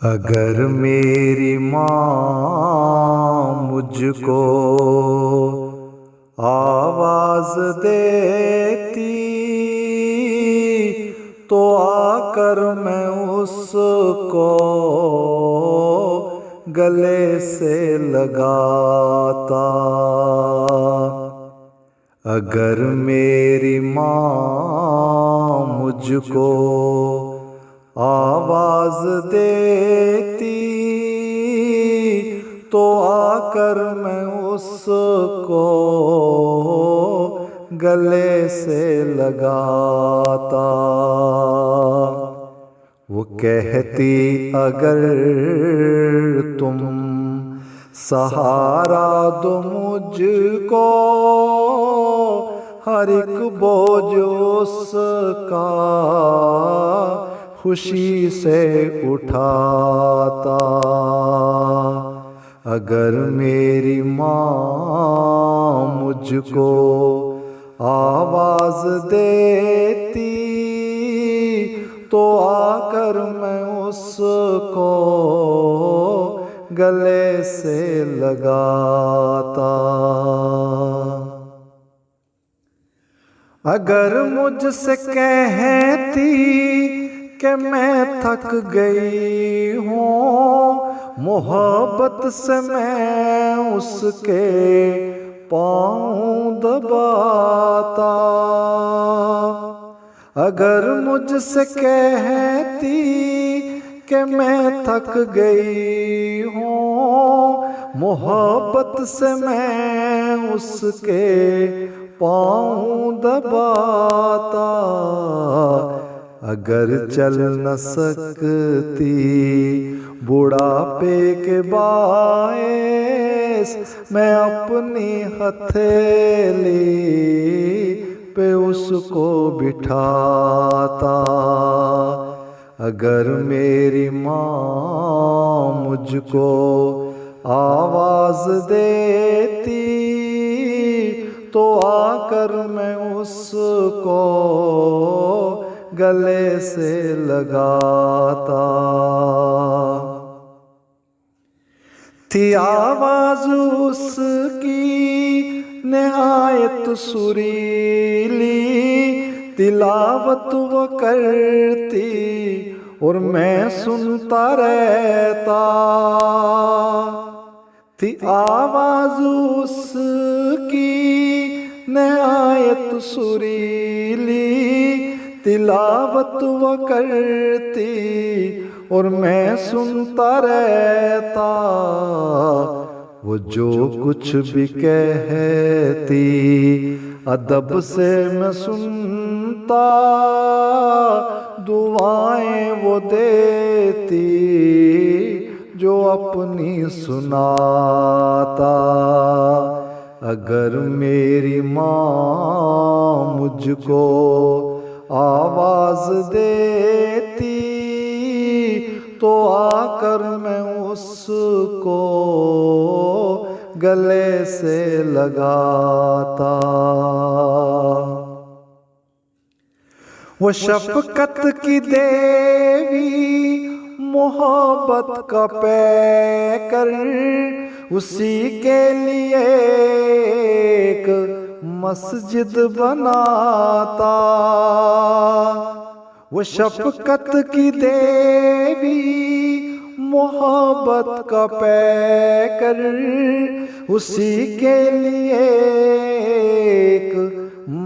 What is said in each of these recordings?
अगर मेरी माँ मुझको आवाज़ देती तो आकर मैं उसको गले से लगाता। अगर मेरी माँ मुझको आवाज़ देती तो आकर मैं उसको गले से लगाता। वो कहती अगर तुम सहारा दो मुझको, हर एक बोझ उसका खुशी से उठाता। अगर मेरी माँ मुझको आवाज़ देती तो आकर मैं उसको गले से लगाता। अगर मुझसे कहती कि मैं थक गई हूँ मोहब्बत से मैं उसके पाँव दबाता। अगर मुझसे कहती कि मैं थक गई हूँ मोहब्बत से मैं उसके पाँव दबाता। अगर चल न सकती बुढ़ापे के बाएस मैं अपनी हथेली पे उसको बिठाता। अगर मेरी माँ मुझको आवाज़ देती तो आकर मैं उसको गले से लगाता। थी आवाज़ उसकी निहायत सुरीली, तिलावत वो करती और मैं सुनता रहता। थी आवाज़ उसकी निहायत सुरीली, तिलावत वो करती और मैं सुनता रहता। वो जो कुछ भी कहती अदब से मैं सुनता, दुआएं वो देती जो अपनी सुनाता। अगर मेरी माँ मुझको आवाज़ देती तो आकर मैं उसको गले से लगाता। वो शफ़क़त की देवी मोहब्बत का पैकर, उसी के लिए एक मस्जिद बनाता। वो शफ़क़त की देवी मोहब्बत का पैकर, उसी के लिए एक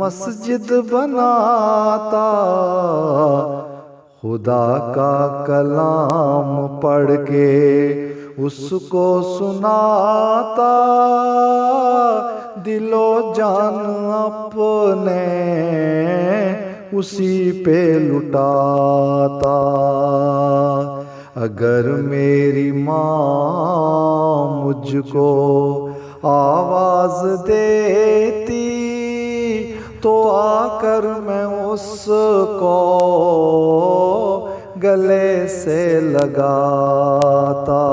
मस्जिद बनाता। खुदा का कलाम पढ़ के उसको सुनाता, दिलो जान अपने उसी पे लुटाता। अगर मेरी माँ मुझको आवाज़ देती तो आकर मैं उसको गले से लगाता।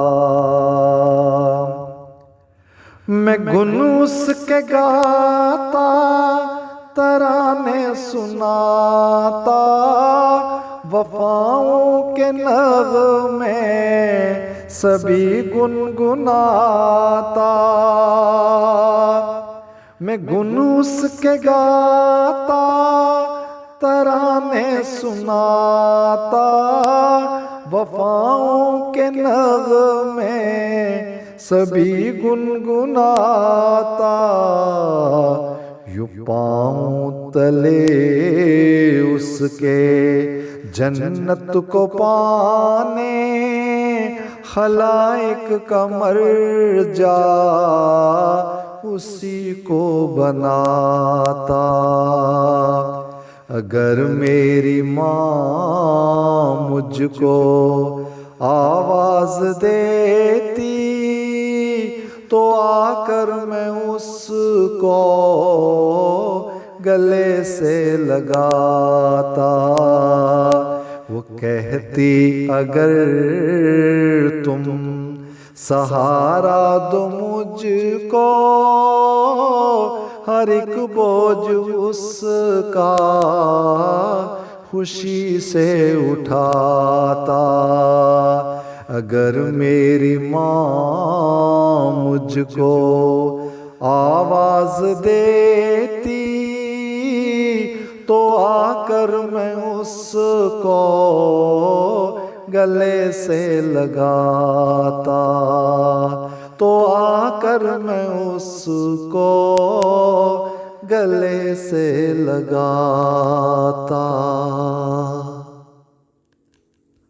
मैं गुन उसके गाता, तराने सुनाता, वफाओं के नग़मे सभी गुनगुनाता, मैं गुन उसके गाता तराने सुनाता, वफाओं के नग़मे सभी गुनगुनाता, यूं पाँव तले उसके जन्नत को पाने खलाइक का मर जा उसी को बनाता। अगर मेरी माँ मुझको आवाज़ देती तो आकर मैं उसको गले से लगाता। वो कहती अगर तुम सहारा दो मुझको, हर एक बोझ उसका खुशी से उठाता। अगर मेरी माँ मुझको आवाज़ देती तो आकर मैं उसको गले से लगाता, तो आकर मैं उसको गले से लगाता।